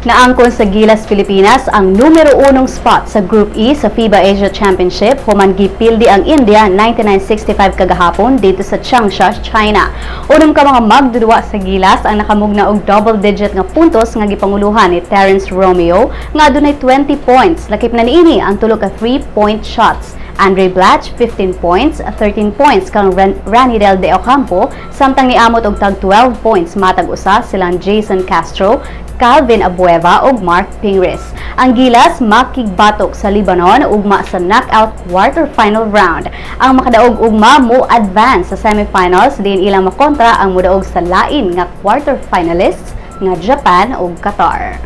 Naangkon sa Gilas Pilipinas ang numero 1 spot sa Group E sa FIBA Asia Championship human gipildi ang India 99-65 kagahapon dito sa Changsha, China. Unang ka mga magdudua sa Gilas ang nakamugna og double-digit nga puntos nga gipanguluhan ni Terence Romeo nga adunay 20 points. Lakip na niini ang tulo ka 3-point shots. Andre Blatch 15 points, 13 points kang Ranidel de Ocampo, samtang niamot og tag 12 points matag usa silang Jason Castro, Calvin Abueva ug Mark Pingris. Ang Gilas makigbatok sa Lebanon ugma sa knockout quarterfinal round. Ang makadaog ugma mo advance sa semifinals din ilang makontra ang modaog sa lain nga quarterfinalists nga Japan ug Qatar.